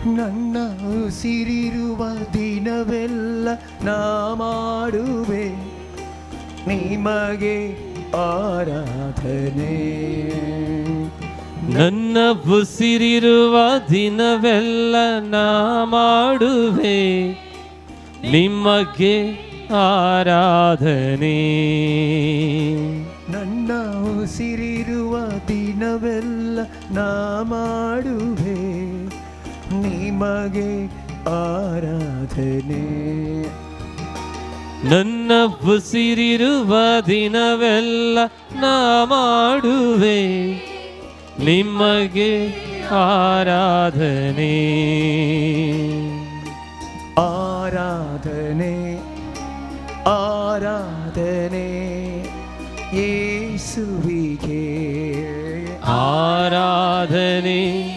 ನನ್ನ ಉಸಿರಿರುವ ದಿನವೆಲ್ಲ ನಾ ಮಾಡುವೆ ನಿಮಗೆ ಆರಾಧನೆ. ನನ್ನ ಉಸಿರಿರುವ ದಿನವೆಲ್ಲ ನಾ ಮಾಡುವೆ ನಿಮಗೆ ಆರಾಧನೆ. ನನ್ನ ಉಸಿರಿರುವ ದಿನವೆಲ್ಲ ನಾ ಮಾಡುವೆ ನಿಮಗೆ ಆರಾಧನೆ. ನನ್ನ ಉಸಿರಿರುವ ದಿನವೆಲ್ಲ ನಾ ಮಾಡುವೆ ನಿಮಗೆ ಆರಾಧನೆ. ಆರಾಧನೆ ಆರಾಧನೆ ಯೇಸುವಿಗೆ. ಆರಾಧನೆ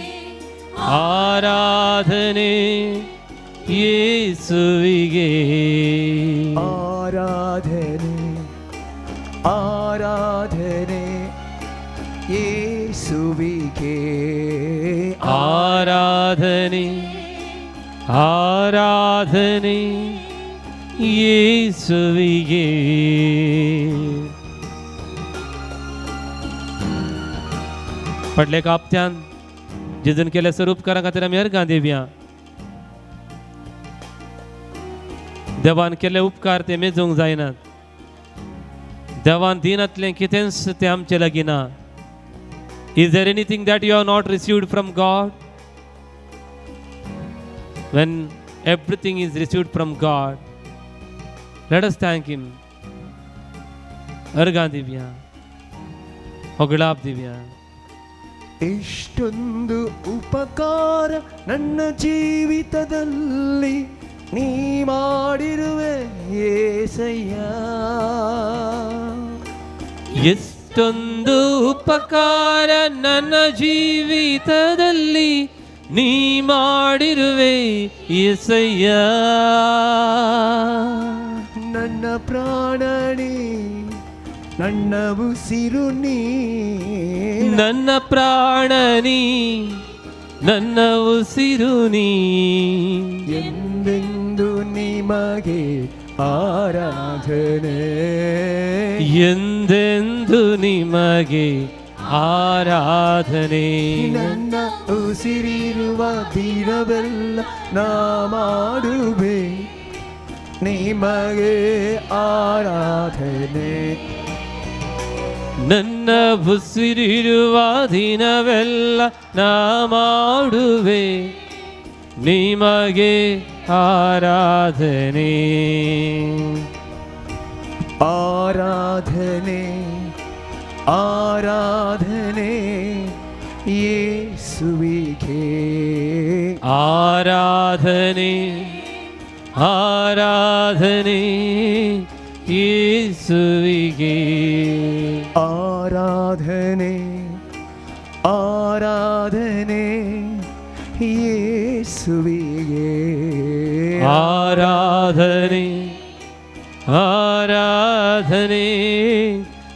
ಆರಾಧನೆ ಯೇಸುವಿಗೆ. ಆರಾಧನೆ ಆರಾಧನೆ ಯೇಸುವಿಗೆ. ಆರಾಧನೆ ಆರಾಧನೆ ಯೇಸುವಿಗೆ. पडले कापत्यान जिजून केले सर उपकारा खातीर आमी अर्गां दिवया. देवान केले उपकार ते मेजूंक जायनात. देवान दिनातलें कितेंच ते आमचे लागीं ना. Is there anything that you have not received from God? When everything is received from God, let us thank Him. अर्गां Divya, ಹೊಗಳಾಪ್ Divya. ಎಷ್ಟೊಂದು ಉಪಕಾರ ನನ್ನ ಜೀವಿತದಲ್ಲಿ ನೀ ಮಾಡಿರುವೆ యేసయ్య. ಎಷ್ಟೊಂದು ಉಪಕಾರ ನನ್ನ ಜೀವಿತದಲ್ಲಿ ನೀ ಮಾಡಿರುವೆ యేసయ్య. ನನ್ನ ಪ್ರಾಣನೇ ನನ್ನ ಉಸಿರು ನೀ. ನನ್ನ ಪ್ರಾಣನಿ ನನ್ನ ಉಸಿರು ನೀ. ಎಂದೆಂದು ನಿಮಗೆ ಆರಾಧನೆ. ಎಂದೆಂದು ನಿಮಗೆ ಆರಾಧನೆ. ನನ್ನ ಉಸಿರಿರುವ ದಿನವೆಲ್ಲ ನಾ ಮಾಡುವೆ ನಿಮಗೆ ಆರಾಧನೆ. ನನ್ನ ಉಸಿರಿರುವ ದಿನವೆಲ್ಲ ನಾ ಮಾಡುವೆ ನಿಮಗೆ ಆರಾಧನೆ. ಆರಾಧನೆ ಆರಾಧನೆ ಯೇಸುವಿಗೆ. ಆರಾಧನೆ ಆರಾಧನೆ ಯೇಸುವಿಗೆ. ಆರಾಧನೆ ಆರಾಧನೆ ಯೇಸುವಿಗೆ. ಆರಾಧನೆ ಆರಾಧನೆ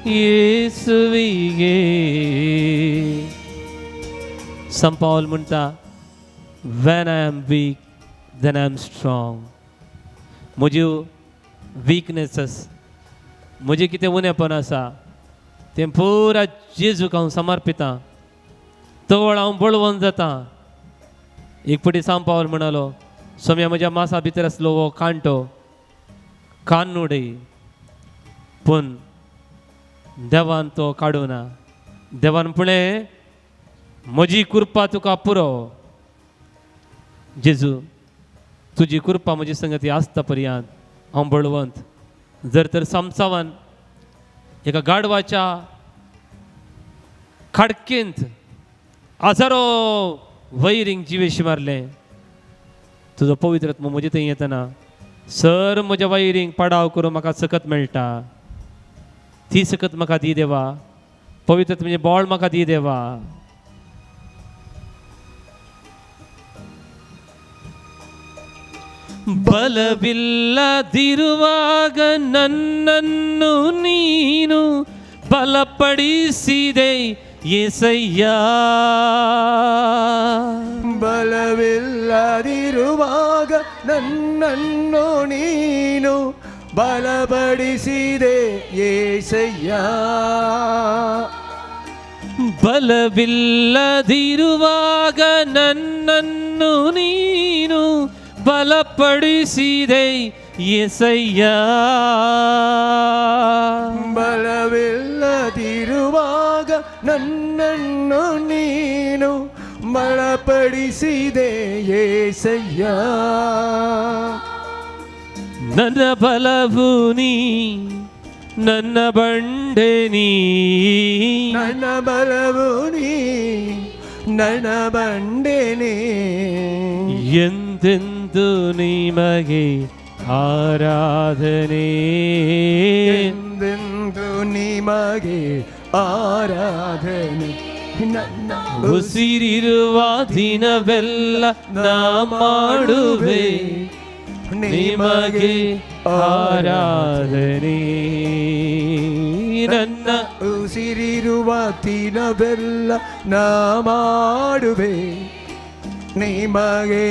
ಯೇಸುವಿಗೆ. Some Paul म्हणता, when I am weak then I am strong. म्हज्यो वीकनेसेस, म्हजें कितें उणेपण आसा तें पुरा जेजूक हांव समर्पिता. तवळ हांव बळवंत जाता. एक फावटी सांग पावल म्हणालो, सोम्या म्हज्या मासा भितर आसलो हो कांटो कान उडय, पूण देवान तो काडूना. देवान म्हळें, म्हजी कृपा तुका पुरो. जेजू, तुजी कृपा म्हजी संगती आसता पर्यंत हांव बळवंत. जर तर समसावान एका गाडवाच्या खाडकेंत हजारो वैरींक जिवेशी मारले, तुजो पवित्र आत्मा म्हजे थंय येतना सर म्हज्या वैरींक पाडाव करून म्हाका सकत मेळटा. ती सकत म्हाका दी देवा. पवित्र म्हणजे बळ म्हाका दी देवा. ಬಲವಿಲ್ಲದಿರುವಾಗ ನನ್ನನ್ನು ನೀನು ಬಲಪಡಿಸಿದೆ యేసయ్య. ಬಲವಿಲ್ಲ ಬಲವಿಲ್ಲದಿರುವಾಗ ನನ್ನನ್ನು ನೀನು ಬಲಪಡಿಸಿದೆ ಏಸಯ್ಯ. ಬಲವಿಲ್ಲದಿರುವಾಗ ನನ್ನನ್ನು ನೀನು ಬಲಪಡಿಸಿದೆ యేసయ్య. ಬಲವಿಲ್ಲದಿರುವಾಗ ನನ್ನನ್ನು ನೀನು ಬಲಪಡಿಸಿದೆ యేసయ్య. ನನ್ನ ಬಲವು ನೀ, ನನ್ನ ಬಂಡೆ ನೀ, ನನ್ನ ಬಲವು ನೀ, ನನ್ನ ಬಂಡೆ ನೀ. ಎಂದೆಂದು ನಿಮಗೆ ಆರಾಧನೆ, ಎಂದೆಂದು ನಿಮಗೆ ಆರಾಧನೆ. ನನ್ನ ಉಸಿರಿರುವ ದಿನವೆಲ್ಲ ನಾ ಮಾಡುವೆ ನಿಮಗೆ ಆರಾಧನೆ. ನನ್ನ ಉಸಿರಿರುವ ದಿನವೆಲ್ಲ ನಾ ಮಾಡುವೆ ನಿಮಗೆ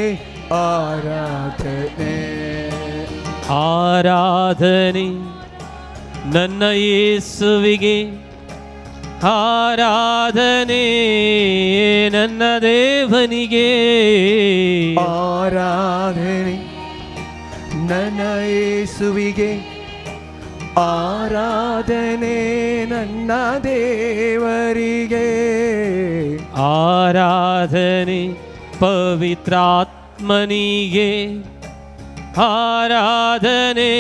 ಆರಾಧನೆ. ಆರಾಧನೆ ನನ್ನ ಯೇಸುವಿಗೆ, ಆರಾಧನೆ ನನ್ನ ದೇವನಿಗೆ. ಆರಾಧನೆ ನನ್ನ ಯೇಸುವಿಗೆ, ಆರಾಧನೆ ನನ್ನ ದೇವರಿಗೆ. ಆರಾಧನೆ ಪವಿತ್ರಾತ್ಮನಿಗೆ, ಆರಾಧನೆ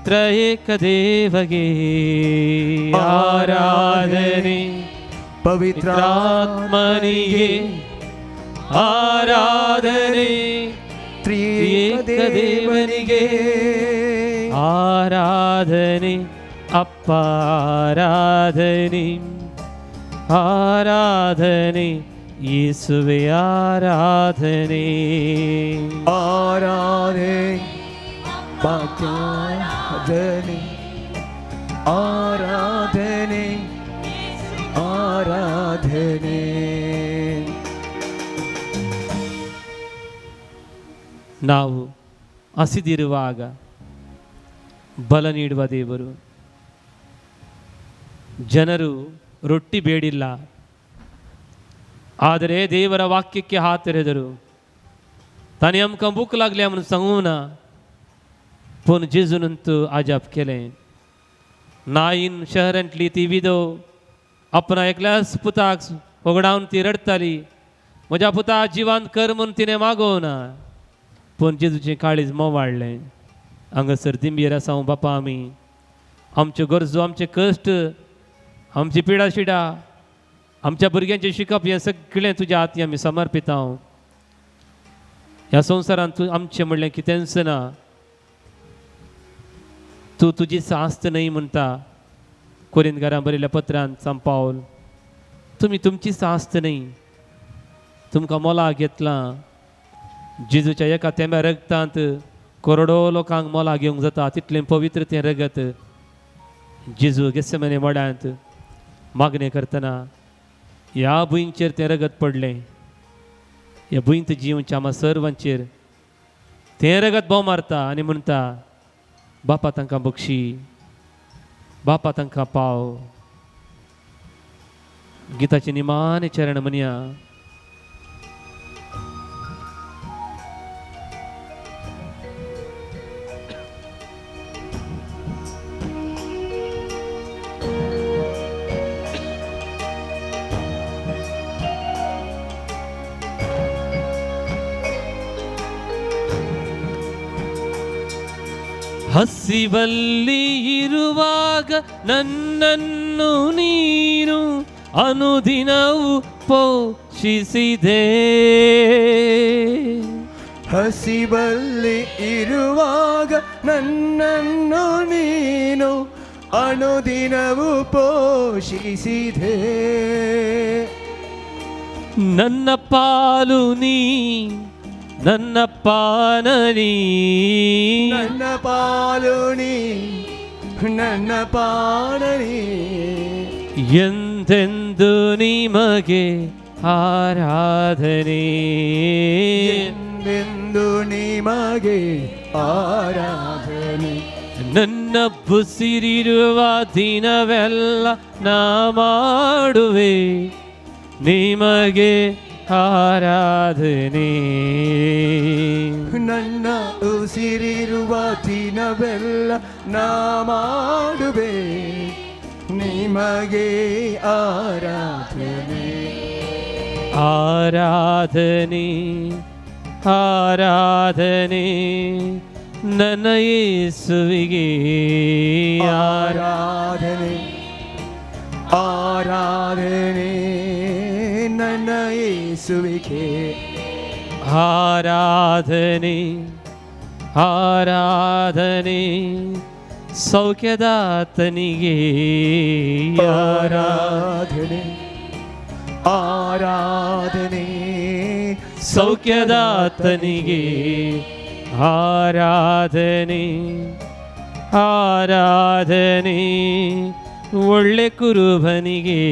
ತ್ರಯೇಕ ದೇವಗೆ. ಆರಾಧನೆ ಪವಿತ್ರಾತ್ಮನಿಗೆ, ಆರಾಧನೆ ತ್ರಿಯೇಕ ದೇವನಿಗೆ. ಆರಾಧನೆ ಅಪ್ಪ, ಆರಾಧನೆ ಆರಾಧನೆ ಯೇಸುವೆ, ಆರಾಧನೆ ಆರಾಧನೆ ಆರಾಧನೆ ಆರಾಧನೆ ಆರಾಧನೆ. ನಾವು ಹಸಿದಿರುವಾಗ ಬಲ ನೀಡುವ ದೇವರು. ಜನರು ರೊಟ್ಟಿ ಬೇಡಿಲ್ಲ, ಆದರೆ ದೇವರ ವಾಕ್ಯಕ್ಕೆ ಹಾತೆರೆದರು. ताने आमकां भूक लागली म्हणून सांगूं ना, पूण जेजून आज आप केलें. नाईन शहरांतली ती विधो आपणा एकल्याच पुताक होगडावन ती रडताली. म्हज्या पुता जिवांत कर म्हूण तिणें मागोवना, पूण जेजूचें काळीज मोवाळ्ळें. हांगासर दिंबीर आसा बापा, आमी आमच्यो गरजो, आमचे कश्ट, आमची पिडा शिडा, आमच्या भुरग्यांचें शिकप हें सगळें तुज्या हाती आमी समर्पिता. ह्या संवसारांत तूं आमचें म्हणलें कितेंच ना. तूं तुजी सास्त न्हय म्हणटा. कोरिंथकारां बरयल्ल्या पत्रांत सांत पावल, तुमी तुमची सास्त न्हय, तुमकां मोलाक घेतलां. जेजूच्या एका तेंब्या रगतांत करोडो लोकांक मोलाक घेवंक जाता, तितलें पवित्र तें रगत. जेजू गेत्सेमने मोड्यांत मागणें करतना ह्या भुंयचेर तें रगत पडलें. ह्या भुंयत जिवच्या आमा सर्वांचेर तें रगत भोव मारता आनी म्हणटा, बापा तांकां बक्षी, बापा तांकां पाव. गिताचे निमाणे चरण म्हणया. ಹಸಿವಲ್ಲಿ ಇರುವಾಗ ನನ್ನನ್ನು ನೀನು ಅನುದಿನವೂ ಪೋಷಿಸಿದೆ. ಹಸಿವಲ್ಲಿ ಇರುವಾಗ ನನ್ನನ್ನು ನೀನು ಅನುದಿನವೂ ಪೋಷಿಸಿದೆ. ನನ್ನ ಪಾಲು ನೀ, ನನ್ನ ಪಾನನಿ, ನನ್ನ ಪಾಲುನಿ, ನನ್ನ ಪಾನನಿ. ಎಂದೆಂದು ನಿಮಗೆ ಆರಾಧನೆ ಎಂದೆಂದು ನಿಮಗೆ ಆರಾಧನೆ. ನನ್ನ ಬುಸಿರಿರುವ ದಿನವೆಲ್ಲ ನಾ ಮಾಡುವೆ ನಿಮಗೆ ಆರಾಧನೆ. ನನ್ನ ಉಸಿರಿರುವ ದಿನವೆಲ್ಲ ನಾ ಮಾಡುವೆ ನಿಮಗೆ ಆರಾಧನೆ. ಆರಾಧನೆ ಆರಾಧನೆ ನನ್ನ ಯೇಸುವಿಗೆ ಆರಾಧನೆ ಆರಾಧನೆ ನನ್ನ ಯೇಸುವಿಗೆ. ಆರಾಧನೆ ಆರಾಧನೆ ಸೌಖ್ಯದಾತನಿಗೆ. ಆರಾಧನೆ ಆರಾಧನೆ ಸೌಖ್ಯದಾತನಿಗೆ. ಆರಾಧನೆ ಆರಾಧನೆ ಒಳ್ಳೆ ಕುರುಬನಿಗೆ.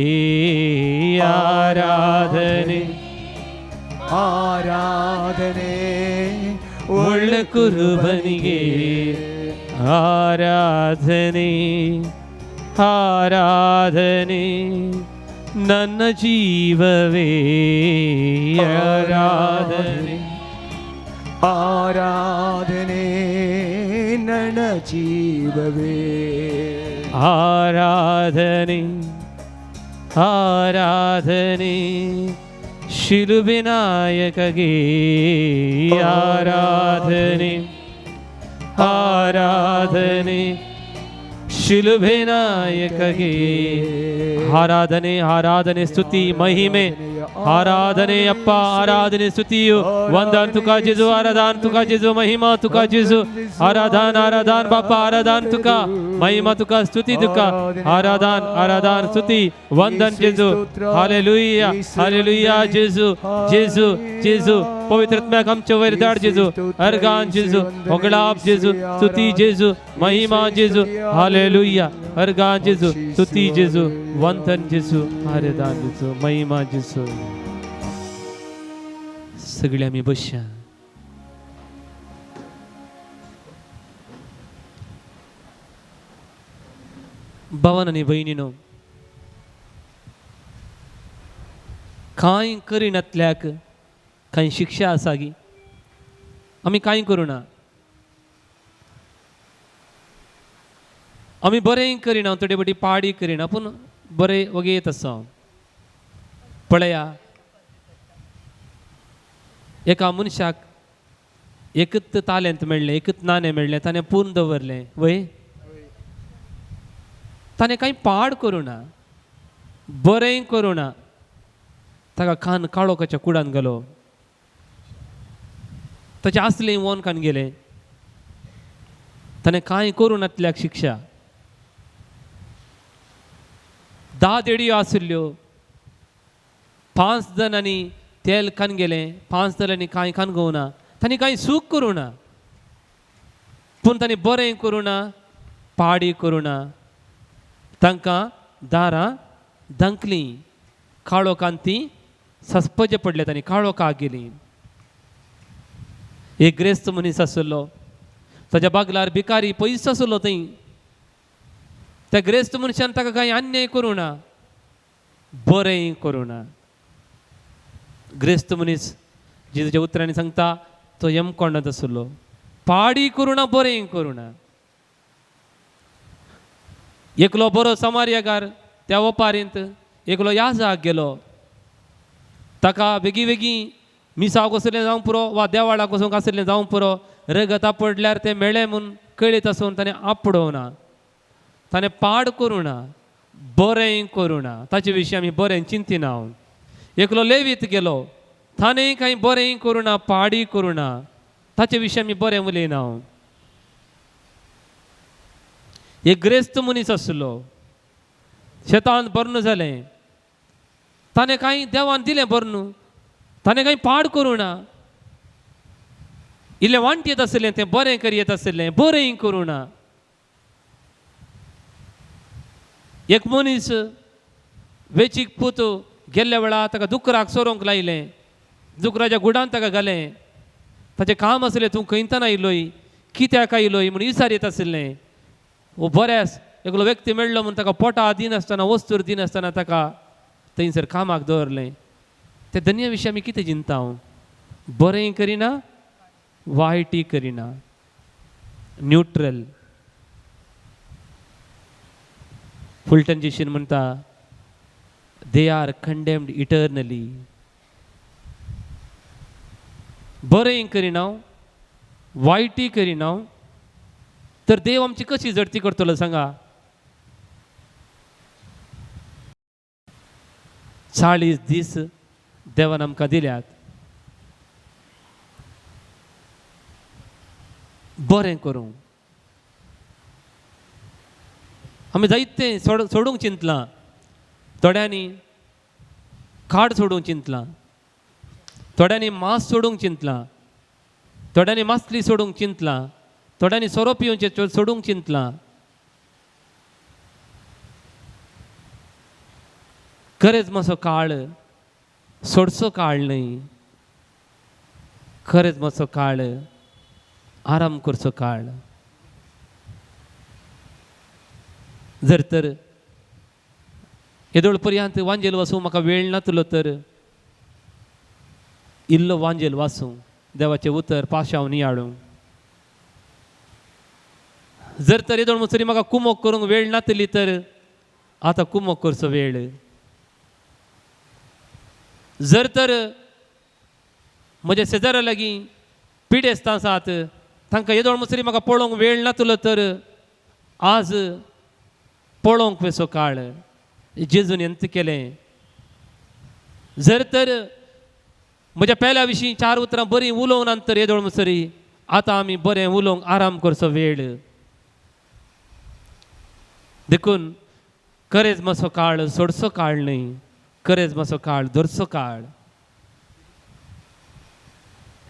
ಆರಾಧನೆ ಆರಾಧನೆ ಒಳ್ಳೆ ಕುರುಬನಿಗೆ. ಆರಾಧನೆ ಆರಾಧನೆ ನನ್ನ ಜೀವವೇ. ಆರಾಧನೆ ಆರಾಧನೆ ನನ್ನ ಜೀವವೇ. ಆರಾಧನೆ ಆರಾಧನೆ ಶಿಲುಬೆನಾಯಕಗೆ. ಆರಾಧನೆ ಆರಾಧನೆ ಶಿಲುಬೆನಾಯಕಗೆ. ಆರಾಧನೆ ಆರಾಧನೆ ಸ್ತುತಿ ಮಹಿಮೆ. ಆರಾಧನೆ ಅಪ್ಪ ಆರಾಧನೆ ಸ್ತುತಿಯು ವಂದन तुका जेजू. आराधन तुका जेजू. महिमा तुका जेजू. आराधन आराधन बापा आराधन तुका. महिमा तुका स्तुती तुका. आराधन आराधन स्तुती वंदन जेजू. हालेलुया हालेलुया जेजू जेजू जेजू. पवित्रत्म्याक आमचे वयर धाड जेजू. अर्गान जेजू होगळाप जेजू स्तुती जेजू महिमा जेजू. हालेलुया अर्गान जेजू स्तुती जेजू वंदन जेजू आराधन जेजू महिमा जेजू. सगळे आम्ही बसया. भावान आनी भयणीनो, कांय करिनातल्याक कांय शिक्षा आसा गी. आमी कांय करूना. आमी बरें करिना थोडी बटी पाडी करिना पूण बरें वगे येत आसा. पळया एका मनशाक एकच तालेंत मेळ्ळें, एकच नाणें मेळ्ळें, ताणें पूर्ण दवरलें वय. ताणें कांय पाड करूना, बरें करूना. ताका कान काळोखाच्या कुडान गेलो. ताचें आसलें वोन कान गेलें. ताणें कांय करूनातल्याक शिक्षा. 10 देडयो आसल्यो. 5 जणांनी तेल कान गेलें. 5 जणांनी कांय कान गोवना. तांणी कांय सूख करूना. पूण तांणी बरें करूना, पाडी करूना. तांकां दारां धंकलीं. काळोखान तीं सस्पजे पडले. तांणी काळोखाक गेलीं. एक ग्रेस्त मनीस आसलो. ताच्या बागलार भिकारी पयस आसलो. थंय त्या ग्रेस्त मनशान ताका कांय अन्याय करूना, बरें करूना. ग्रेस्त मनीस जेजूच्या उतरांनी सांगता तो यमकोंडांत आसलो. पाडी करूना, बरें करूना. एकलो बरो समार्यागार त्या ओपारींत एकलो याजाक गेलो. ताका बेगी बेगी मिसाव कसलें जावं पुरो वा देवाळाक वचूंक आसलें जावं पुरो. रगत आपडल्यार तें मेळ्ळें म्हूण कळीत आसून ताणें आपडोवना. ताणें पाड करूना, बरें करूना. ताचे विशीं आमी बरें चिंतिना. एकलो लेवीत गेलो. ताणें कांय बरें करूना, पाडी करूना. ताचे विशीं आमी बरें उलयना. एक ग्रेस्त मनीस आसलो. शेतांत बरनो जालें. ताणें कांय देवान दिलें बरनो. ताणें कांय पाड करूना. इल्लें वांट येत आसलें तें बरें करी येत आसलें, बरें करूना. एक मनीस वेचीक पूत गेल्ल्या वेळा ताका दुकराक सोरोंक लायलें, दुकराच्या गुडान ताका घालें. ताचें काम आसलें तूं खंयताना आयलोय, कित्याक आयलोय म्हूण विचार येत आशिल्लें. वो बऱ्यास एकलो व्यक्ती मेळ्ळो म्हूण ताका पोटा दिनासतना वस्तूर दिनासतना ताका थंयसर कामाक दवरलें. ते दुनिया विशीं आमी कितें चिंता? बरें करिना, वायटय करिना, न्यूट्रल. फुलटन जेशीन म्हणटा, दे आर कंडेम्ड इटर्नली. बरें करिना, वायटय करिना, तर देव आमची कशी झडती करतलो सांगा? 40 दीस देवान आमकां दिल्यात बरें करूंक. आमी जायतें सोडूंक चिंतलां. थोड्यांनी खाड सोडूंक चिंतलां, थोड्यांनी मांस सोडूंक चिंतलां, थोड्यांनी मासली सोडूंक चिंतलां, थोड्यांनी सोरो पिवचें सोडूंक चिंतलां. खरेंच मातसो काळ सोडचो काळ न्हय, खरेंच मातसो काळ आराम करचो काळ. जर तर येदोळ पर्यंत वांजेल वाचूंक म्हाका वेळ नातलो तर इल्लो वांजेल वाचूं, देवाचें उतर पाशांव नियाळूं. जर तर येदोळ म्हणसरी म्हाका कुमोक करूंक वेळ नातली तर आतां कुमोक करचो वेळ. जर तर म्हज्या शेजाऱ्या लागीं पिडेस्त आसात, तांकां येदोळ म्हणसरी म्हाका पळोवंक वेळ नातलो तर आज पळोवंक वेचो काळ जेजून एंत केलें. जर तर म्हज्या पेल्या विशीं 4 उतरां बरीं उलोवं नंतर येदोळ म्हणसरी आतां आमी बरें उलोवंक आराम करचो वेळ. देखून खरेंच मातसो काळ सोडचो काळ न्हय, खरेंच मातसो काळ धरचो काळ.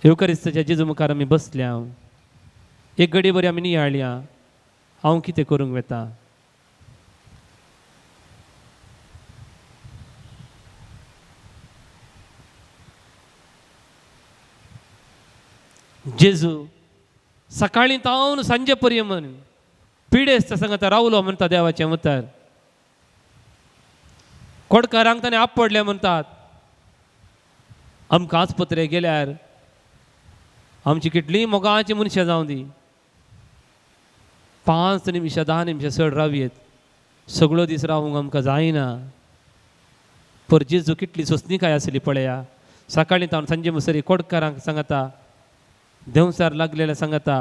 युकरिस्ताच्या जेजू मुखार आमी बसल्या, एक घडी बरी आमी नियाळया. हांव कितें करूंक वेता? जेजू सकाळीं तावन सांजे पर्यंत पिडेस्त सांगता रावलो म्हणटा देवाचें उतर. कोडकारांक ताणें आपडलें म्हणटात. आमकां आस्पत्रेक गेल्यार आमची कितलीं मोगाचीं मनशां जावं दी, 5 निमिशां 10 निमिशां चड रावयेत, सगळो दीस रावूंक आमकां जायना. पर जेजू कितली सोंसणीकाय आसली पळया. सकाळीं तावन सांजे म्हणसरी कोडकारांक सांगता, देंवसार लागलेल्या सांगता,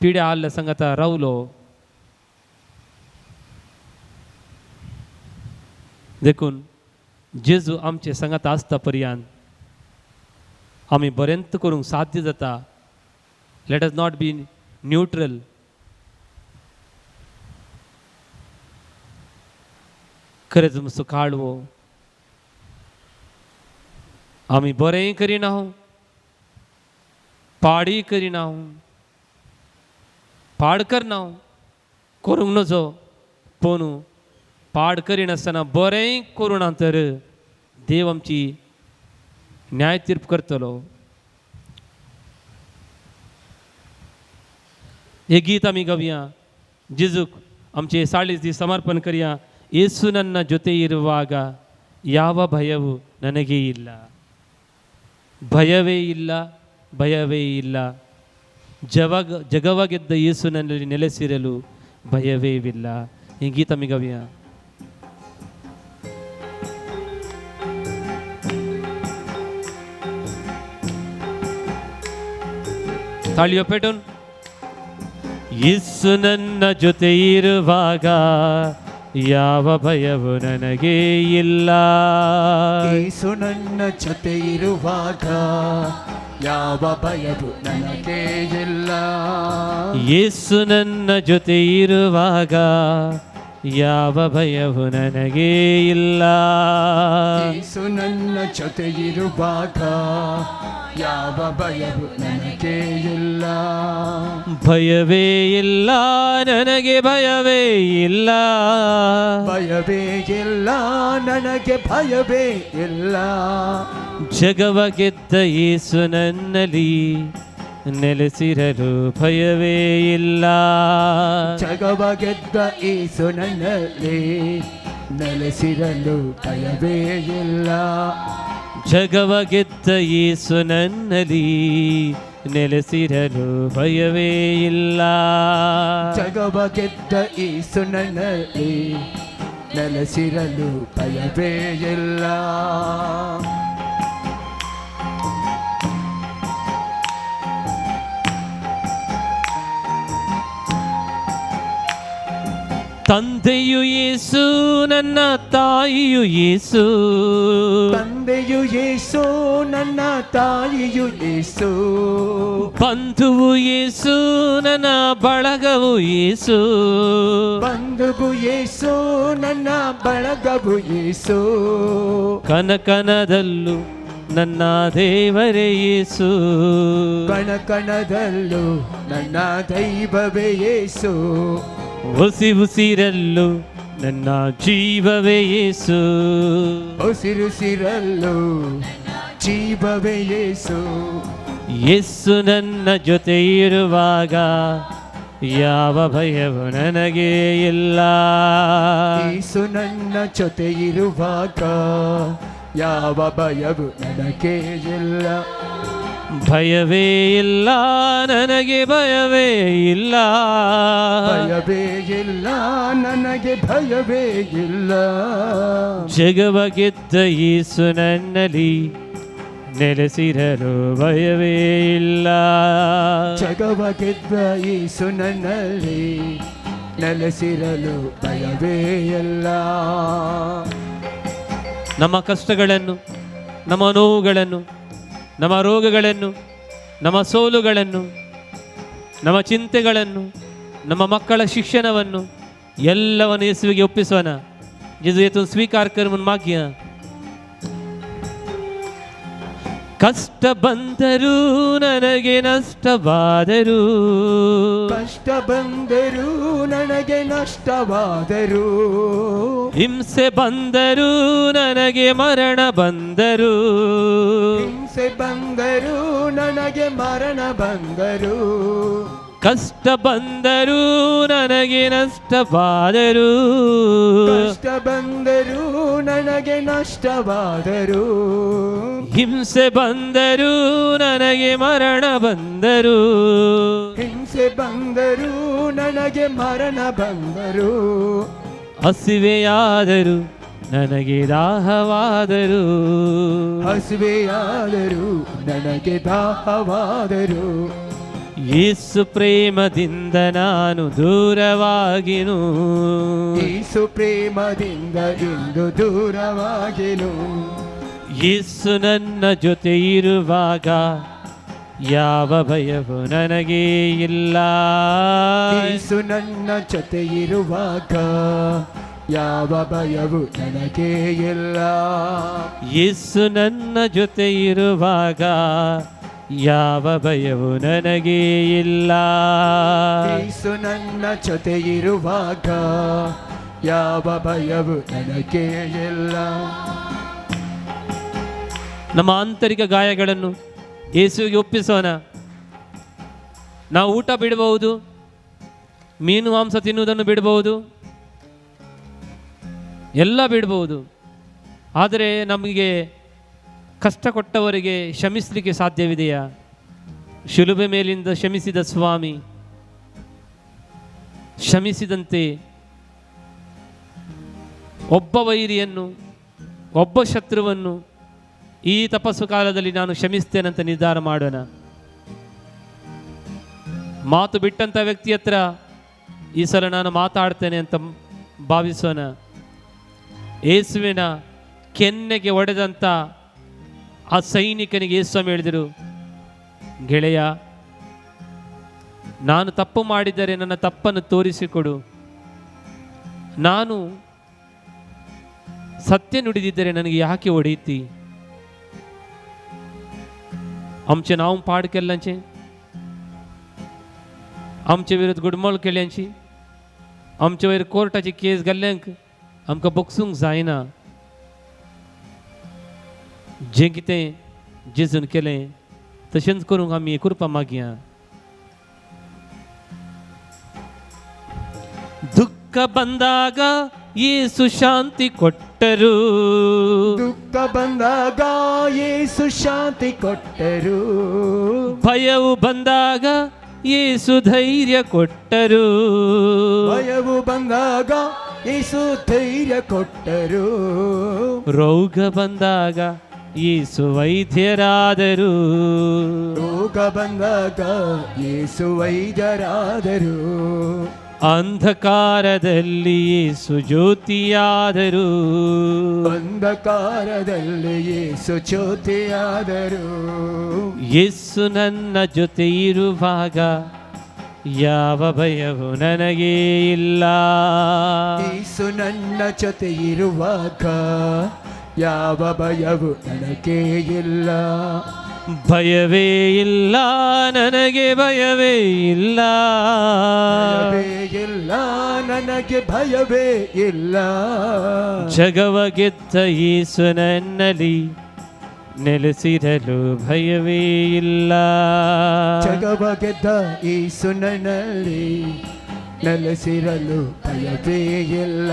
पिड्या आल्ल्या सांगता रावलो. देखून जेजू आमचे सांगता आसता पर्यंत आमी बरेंत करूंक साध्य जाता. Let us not be neutral. खरेंच मातसो काळवो आमी बरेंय करिना, पाडय करिना, पाड करना, करूंक नजो. पूण पाड करिनासतना बरें करूना तर देव आमची न्याय तीर्प करतलो. हे गीत आमी गावया, जेजूक आमचे 40 दीस समर्पण करया. ಯೇಸು ನನ್ನ ಜೊತೆ ಇರುವಾಗ ಯಾವ ಭಯವು ನನಗೆ ಇಲ್ಲ, ಭಯವೇ ಇಲ್ಲ, ಭಯವೇ ಇಲ್ಲ. ಜಗವ ಗೆದ್ದ ಯೇಸು ನನ್ನಲ್ಲಿ ನೆಲೆಸಿರಲು ಭಯವೇ ಇಲ್ಲ. ಈ ಗೀತ ಮಿಗವ್ಯ ತಾಳಿಯೋ ಪೇಟೋನ್. ಯೇಸು ನನ್ನ ಜೊತೆ ಇರುವಾಗ ಯಾವ ಭಯವು ನನಗೆ ಇಲ್ಲ. ಯೇಸು ನನ್ನ ಜೊತೆ ಇರುವಾಗ ಯಾವ ಭಯವು ನನಗೆ ಇಲ್ಲ. ಯೇಸು ನನ್ನ ಜೊತೆ ಇರುವಾಗ ಯಾವ ಭಯವು ನನಗೆ ಇಲ್ಲ. ಯೇಸು ನನ್ನ ಜೊತೆ ಇರುವಾಗ ಯಾವ ಭಯವು ನನಗೆ ಇಲ್ಲ. ಭಯವೇ ಇಲ್ಲ ನನಗೆ, ಭಯವೇ ಇಲ್ಲ. ಭಯವೇ ಇಲ್ಲ ನನಗೆ, ಭಯವೇ ಇಲ್ಲ. ಜಗವ ಗೆದ್ದ ಯೇಸು ನನ್ನಲ್ಲಿ ನೆಲೆಸಿರಲು ಭಯವೇ ಇಲ್ಲ. ಜಗವ ಗೆದ್ದ ಯೇಸು ನನ್ನಲ್ಲಿ ನೆಲೆಸಿರಲು ಭಯವೇ ಇಲ್ಲ. ಜಗವ ಗೆದ್ದ ಯೇಸು ನನ್ನಲ್ಲಿ ನೆಲೆಸಿರಲು ಭಯವೇ ಇಲ್ಲ. ಜಗವ ಗೆದ್ದ ಯೇಸು ನನ್ನಲ್ಲಿ ನೆಲೆಸಿರಲು ಭಯವೇ ಇಲ್ಲ. ತಂದೆಯು ಯೇಸು ನನ್ನ ತಾಯಿಯು ಯೇಸು. ತಂದೆಯು ಯೇಸು ನನ್ನ ತಾಯಿಯು ಯೇಸು. ಬಂಧುವು ಯೇಸು ನನ್ನ ಬಳಗವು ಯೇಸು. ಬಂಧುವು ಯೇಸು ನನ್ನ ಬಳಗವು ಯೇಸು. ಕನಕನದಲ್ಲೂ ನನ್ನ ದೇವರೇ ಯೇಸು. ಕಣಕಣದಲ್ಲೂ ನನ್ನ ದೈವವೇ ಯೇಸು. ಉಸಿರಲ್ಲೂ ನನ್ನ ಜೀವವೇ ಯೇಸು. ಉಸಿರಲ್ಲೂ ಜೀವವೇ ಯೇಸು. ಯೇಸು ನನ್ನ ಜೊತೆ ಇರುವಾಗ ಯಾವ ಭಯವು ನನಗೆ ಇಲ್ಲ. ಯೇಸು ನನ್ನ ಜೊತೆ ಇರುವಾಗ ಯಾವ ಭಯವು ನನಗೆ ಇಲ್ಲ. ಭಯವೇ ಇಲ್ಲ ನನಗೆ, ಭಯವೇ ಇಲ್ಲ. ಭಯವೇ ಇಲ್ಲ ನನಗೆ, ಭಯವೇ ಇಲ್ಲ. ಜಗವ ಗೆದ್ದ ಯೇಸು ನನ್ನಲ್ಲಿ ನೆಲೆಸಿರಲು ಭಯವೇ ಇಲ್ಲ. ಜಗವ ಗೆದ್ದ ಯೇಸು ನನ್ನಲ್ಲಿ ನೆಲೆಸಿರಲು ಭಯವೇ ಇಲ್ಲ. ನಮ್ಮ ಕಷ್ಟಗಳನ್ನು, ನಮ್ಮ ನೋವುಗಳನ್ನು, ನಮ್ಮ ರೋಗಗಳನ್ನು, ನಮ್ಮ ಸೋಲುಗಳನ್ನು, ನಮ್ಮ ಚಿಂತೆಗಳನ್ನು, ನಮ್ಮ ಮಕ್ಕಳ ಶಿಕ್ಷಣವನ್ನು ಎಲ್ಲವನ್ನು ಯೇಸುವಿಗೆ ಒಪ್ಪಿಸೋಣ. जिसे तुम स्वीकार कर मन मागिया. ಕಷ್ಟ ಬಂದರೂ ನನಗೆ ನಷ್ಟವಾದರೂ, ಕಷ್ಟ ಬಂದರೂ ನನಗೆ ನಷ್ಟವಾದರೂ, ಹಿಂಸೆ ಬಂದರೂ ನನಗೆ ಮರಣ ಬಂದರೂ, ಹಿಂಸೆ ಬಂದರೂ ನನಗೆ ಮರಣ ಬಂದರೂ, ಕಷ್ಟ ಬಂದರೂ ನನಗೆ ನಷ್ಟವಾದರೂ, ಕಷ್ಟ ಬಂದರೂ ನನಗೆ ನಷ್ಟವಾದರೂ, ಹಿಂಸೆ ಬಂದರೂ ನನಗೆ ಮರಣ ಬಂದರೂ, ಹಿಂಸೆ ಬಂದರೂ ನನಗೆ ಮರಣ ಬಂದರೂ, ಹಸಿವೆಯಾದರೂ ನನಗೆ ದಾಹವಾದರೂ, ಹಸಿವೆಯಾದರೂ ನನಗೆ ದಾಹವಾದರೂ, ಯೇಸು ಪ್ರೇಮದಿಂದ ನಾನು ದೂರವಾಗಿನು, ಯೇಸು ಪ್ರೇಮದಿಂದ ಇಂದು ದೂರವಾಗಿನು, ಯೇಸು ನನ್ನ ಜೊತೆ ಇರುವಾಗ ಯಾವ ಭಯವು ನನಗೆ ಇಲ್ಲ, ಯೇಸು ನನ್ನ ಜೊತೆ ಇರುವಾಗ ಯಾವ ಭಯವು ನನಗೆ ಇಲ್ಲ, ಯೇಸು ನನ್ನ ಜೊತೆ ಇರುವಾಗ ಯಾವ ಭಯವು ನನಗೆ ಇಲ್ಲ, ಯೇಸು ನನ್ನ ಜೊತೆ ಇರುವಾಗ ಯಾವ ಭಯವು ನನಗೆ ಇಲ್ಲ. ನಮ್ಮ ಆಂತರಿಕ ಗಾಯಗಳನ್ನು ಯೇಸುವಿಗೆ ಒಪ್ಪಿಸೋಣ. ನಾವು ಊಟ ಬಿಡಬಹುದು, ಮೀನು ಮಾಂಸ ತಿನ್ನುವುದನ್ನು ಬಿಡಬಹುದು, ಎಲ್ಲ ಬಿಡಬಹುದು. ಆದರೆ ನಮಗೆ ಕಷ್ಟ ಕೊಟ್ಟವರಿಗೆ ಕ್ಷಮಿಸಲಿಕ್ಕೆ ಸಾಧ್ಯವಿದೆಯಾ? ಶಿಲುಬೆ ಮೇಲಿಂದ ಕ್ಷಮಿಸಿದ ಸ್ವಾಮಿ ಕ್ಷಮಿಸಿದಂತೆ ಒಬ್ಬ ವೈರಿಯನ್ನು, ಒಬ್ಬ ಶತ್ರುವನ್ನು ಈ ತಪಸ್ಸು ಕಾಲದಲ್ಲಿ ನಾನು ಕ್ಷಮಿಸ್ತೇನಂತ ನಿರ್ಧಾರ ಮಾಡೋಣ. ಮಾತು ಬಿಟ್ಟಂಥ ವ್ಯಕ್ತಿ ಹತ್ರ ಈ ಸಲ ನಾನು ಮಾತಾಡ್ತೇನೆ ಅಂತ ಭಾವಿಸೋಣ. ಯೇಸುವಿನ ಕೆನ್ನೆಗೆ ಒಡೆದಂಥ ಆ ಸೈನಿಕನಿಗೆ ಯೇಸು ಹೇಳಿದರು, ಗೆಳೆಯ, ನಾನು ತಪ್ಪು ಮಾಡಿದರೆ ನನ್ನ ತಪ್ಪನ್ನು ತೋರಿಸಿಕೊಡು, ನಾನು सत्य नुडिदिद्दरे ನನಗೆ ಯಾಕೆ ಹೊಡೆಯಿತಿ? आमचे नाव पाड केल्ल्यांचे, आमचे विरुद्ध गुडमोल केल्ल्यांची, आमचे वयर कोर्टाची केस घाल्ल्यांक आमकां बोगसूंक जायना. जें कितें जेजून केलें तशेंच करूंक आमी कृपा मागया. ದುಃಖ ಬಂದಾಗ ಯೇಸು ಶಾಂತಿ ಕೊಟ್ಟರು, ದುಃಖ ಬಂದಾಗ ಯೇಸು ಶಾಂತಿ ಕೊಟ್ಟರು, ಭಯವು ಬಂದಾಗ ಯೇಸು ಧೈರ್ಯ ಕೊಟ್ಟರು, ಭಯವು ಬಂದಾಗ ಯೇಸು ಧೈರ್ಯ ಕೊಟ್ಟರು, ರೋಗ ಬಂದಾಗ ಯೇಸು ವೈದ್ಯರಾದರು, ರೋಗ ಬಂದಾಗ ಯೇಸು ವೈದ್ಯರಾದರು, ಅಂಧಕಾರದಲ್ಲಿ ಯೇಸು ಜ್ಯೋತಿಯಾದರು, ಅಂಧಕಾರದಲ್ಲಿ ಯೇಸು ಜ್ಯೋತಿಯಾದರು. ಯೇಸು ನನ್ನ ಜೊತೆ ಇರುವಾಗ ಯಾವ ಭಯವು ನನಗೆ ಇಲ್ಲ, ಯೇಸು ನನ್ನ ಜೊತೆ ಇರುವಾಗ ಯಾವ ಭಯವು ನನಗೆ ಇಲ್ಲ, ಭಯವೇ ಇಲ್ಲ ನನಗೆ ಭಯವೇ ಇಲ್ಲ, ಭಯವೇ ಇಲ್ಲ ನನಗೆ ಭಯವೇ ಇಲ್ಲ, ಜಗವ ಗೆದ್ದ ಯೇಸು ನನ್ನಲ್ಲಿ ನೆಲೆಸಿರಲು ಭಯವೇ ಇಲ್ಲ, ಜಗವ ಗೆದ್ದ ಯೇಸು ನನ್ನಲ್ಲಿ ನೆಲೆಸಿರಲು ಭಯವೇ ಇಲ್ಲ,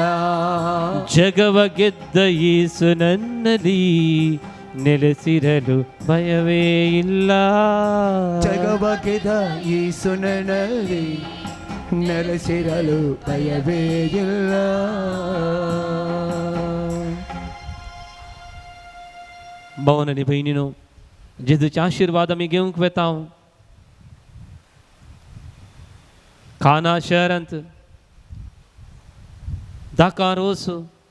ಜಗವ ಗೆದ್ದ ಯೇಸು ನನ್ನಲ್ಲಿ ನೆಲೆಸಿರಲು ಭಯವೇ ಇಲ್ಲ, ಜಗವ ಗೆದ್ದ ಯೇಸು ನನ್ನಲ್ಲಿ ನೆಲೆಸಿರಲು ಭಯವೇ ಇಲ್ಲ. भावन आणि बहिणीनो, जेजूचे आशीर्वाद आमी घेवंक वेता. काना शहरांत दाकार वस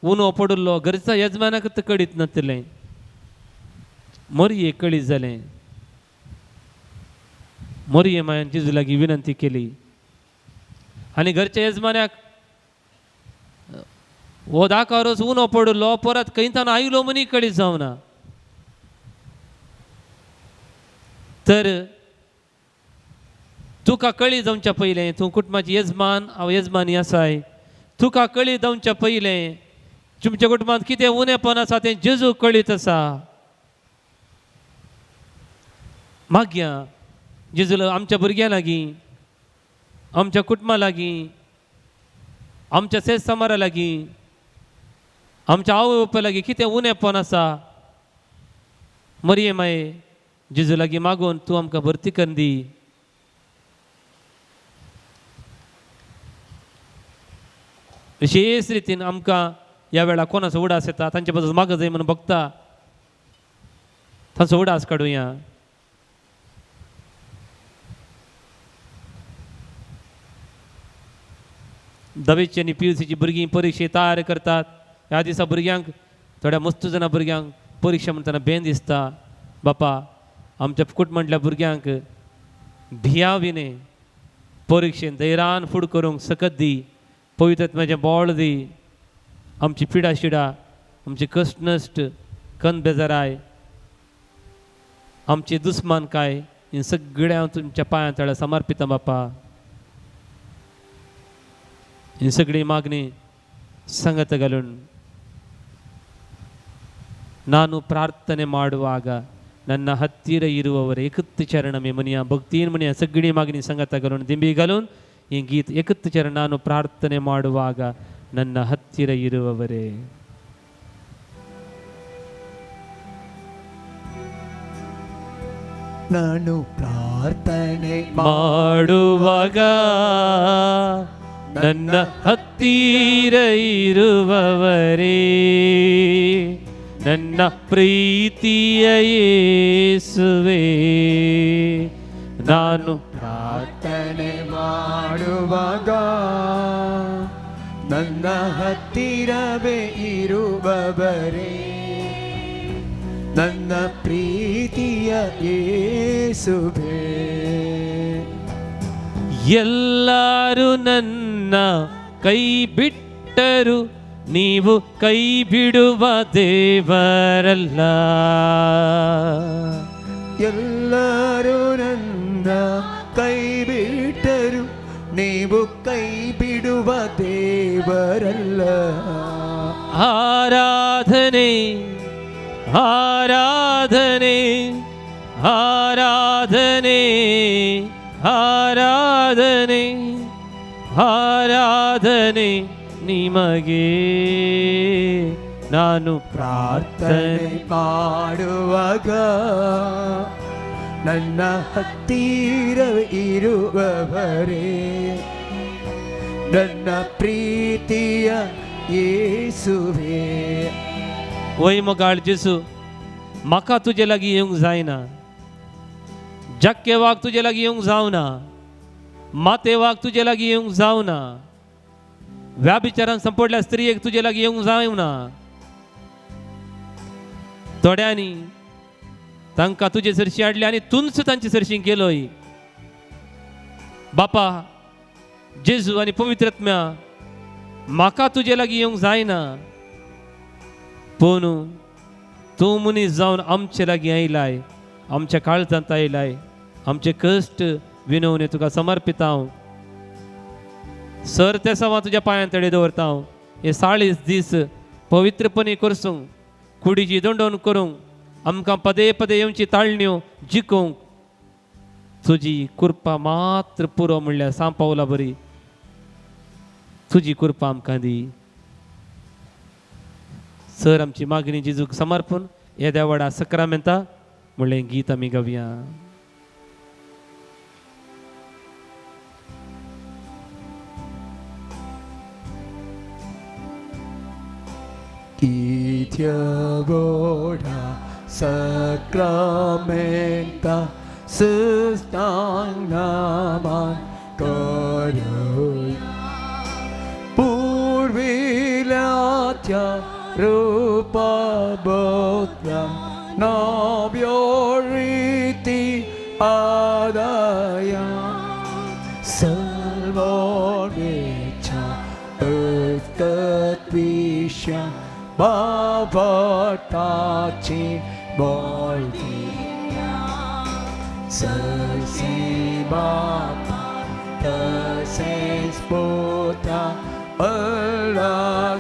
उनो पडुल्लो घरचा यजमानाक कळीत नासलें, मोरये कळीत जालें. मोरये मायन जेजू लागीं विनंती केली आनी घरच्या यजमान्याक हो दाकार वस उनो पडुल्लो परत खंयच्यान आयलो मनी कळीत जावना. तर तुका कळी जावच्या पयलें, तूं कुटुंबाची यजमान हांव यजमानी आसाय, तुका कळी जावच्या पयलें तुमच्या कुटुंबांत कितें उणेपण आसा तें जेजू कळीत आसा. मागया जेजू आमच्या भुरग्यां लागीं, आमच्या कुटुंबा लागीं, आमच्या सेज समारा लागीं, आमच्या आवय बापाय लागीं कितें उणेपण आसा मरये माये जेजू लागीं मागून तूं आमकां भरती करून दी. अशेच रितीन आमकां ह्या वेळार कोणाचो उडास येता तांचे बद्दल मागो जाय म्हणून बघता तांचो उडास काडुया. दवेची आनी PUCची भुरगीं परिक्षे तयार करतात. ह्या दिसा भुरग्यांक थोड्या मस्त जाणां भुरग्यांक परिक्षा म्हणटना भेन दिसता. बापा आमच्या कुटुंबांतल्या भुरग्यांक भियाविने परिक्षेन धैर्यान फुड करूंक सकत दी. पवित्र आत्म्याचें बोळ दी. आमची पिडा शिडा, आमची कश्ट नश्ट, कन बेजाराय, आमची दुस्मानकाय ही सगळें हांव तुमच्या पांयां तळ्या समर्पिता बापा. ही सगळी मागणी ಸಂಗತ घालून ನಾನು ಪ್ರಾರ್ಥನೆ ಮಾಡುವಾಗ ನನ್ನ ಹತ್ತಿರ ಇರುವವರ ಏಕತ್ತು ಚರಣಮೇ ಮನಿಯ ಭಕ್ತಿಯ ಮನಿಯ ಸಗಡಿ ಮಾಗನಿ ಸಂಗತ घालून ದಿಂಬಿ घालून ಈ ಗೀತ ಏಕತ್ತು ಚರಣ ನಾನು ಪ್ರಾರ್ಥನೆ ಮಾಡುವಾಗ ನನ್ನ ಹತ್ತಿರ ಇರುವವರೇ. ನಾನು ಪ್ರಾರ್ಥನೆ ಮಾಡುವಾಗ ನನ್ನ ಹತ್ತಿರ ಇರುವವರೇ, ನನ್ನ ಪ್ರೀತಿಯ ಯೇಸುವೇ, ನಾನು ಪ್ರಾರ್ಥನೆ ಮಾಡುವಾಗ ನನ್ನ ಹತ್ತಿರವೇ ಇರುವವರೇ, ನನ್ನ ಪ್ರೀತಿಯ ಯೇಸುವೇ. ಎಲ್ಲರೂ ನನ್ನ ಕೈ ಬಿಟ್ಟು ಕೊಟ್ಟರು ನೀವು ಕೈ ಬಿಡುವ ದೇವರಲ್ಲ. ಎಲ್ಲರೂ ನನ್ನ ಕೈ ಬಿಟ್ಟರು ನೀವು ಕೈ ಬಿಡುವ ದೇವರಲ್ಲ. ಆರಾಧನೆ ಆರಾಧನೆ ಆರಾಧನೆ ಆರಾಧನೆ ಆರಾಧನೆ ನಿಮಗೆ. ನಾನು ಪ್ರಾರ್ಥನೆ ಮಾಡುವಾಗ ನನ್ನ ಹತ್ತಿರ ಇರುವವರೇ, ನನ್ನ ಪ್ರೀತಿಯ ಯೇಸುವೆ. वही मग जिसू मका तुझे लगी येऊंक जायना, जक्के वाग तुझे लगी येऊंक जावना, माते वाग तुझे लगी येऊंक जावना, व्याभिचारान संपडल्या स्त्रियेक तुझे लगी येऊंक जावना. थोड्यांनी तांकां तुजे सरशी हाडली आनी तूंच तांची सरशी केलोय. बापा जेजू आनी पवित्रात्म्या, म्हाका तुजे लागीं येवंक जायना, पूण तूं मनीस जावन आमचे लागीं आयलाय, आमच्या काळजांत आयलाय. आमचे कश्ट विनवून तुका समर्पित हांव. सर ते सवा तुज्या पांयां तळे दवरता हांव. हे 40 दीस पवित्रपणी करसूंक, कुडीची दंडोवन करूंक, आमकां पदे पदे येवची ताळण्यो जिखूंक तुजी कृपा मात्र पुरो म्हणल्यार सांपावला बरी. तुजी कृपा आमकां दी. सर आमची मागणी जेजूक समर्पण हे देवाडा सक्रामेंता म्हणलें गीत आमी गावया. Itiavoda sacramenta sustangaman koroi purvilatya rupa bodham nabyoriti adaya salvonecha ustadvisha Bhavatachi Boltiya Sarsi Bapa Tases Putra Alasani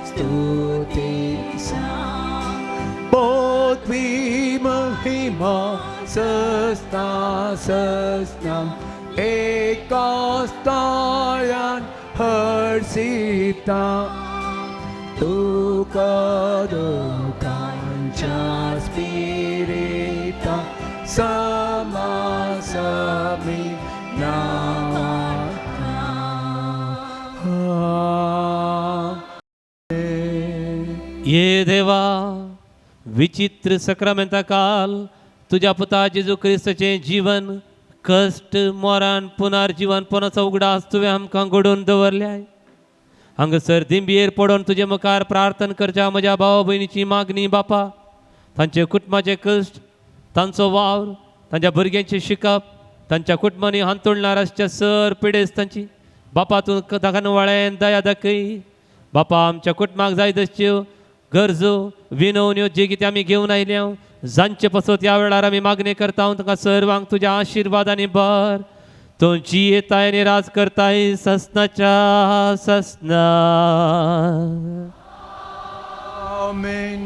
Stuti Bodhvi Mahima Sasta Sasnam Ekastayan Harsita Dukkha spirita samasami namata. ये देवा विचित्र सक्रामेंता काल तुझ्या पुता जेजू क्रिस्ताचे जीवन कष्ट मोरान पुनर्जीवन पुनचा उगडास तुवें आमकां घडोवन दवरल्याय. हांगसर दिंबयेर पडोवन तुजे मुखार प्रार्थना करच्या म्हज्या भावा भयणीची मागणी बापा, तांचे कुटुंबाचे कश्ट, तांचो वावर, तांच्या भुरग्यांचे शिकप, तांच्या कुटुंबांनी हांतोळणार आसच्या सर पिडेस्त तांची बापा तूं दाखनवाळेन दया दाखय. बापा आमच्या कुटुंबाक जाय तश्यो गरजो विनवण्यो जे कितें आमी घेवन आयल्या जांचे पासत ह्या वेळार आमी मागणी करता. हांव ताका सर्वांक तुज्या आशिर्वादांनी भर. तो जी येताय आणि राज करताय ससनाच्या ससना. Amen.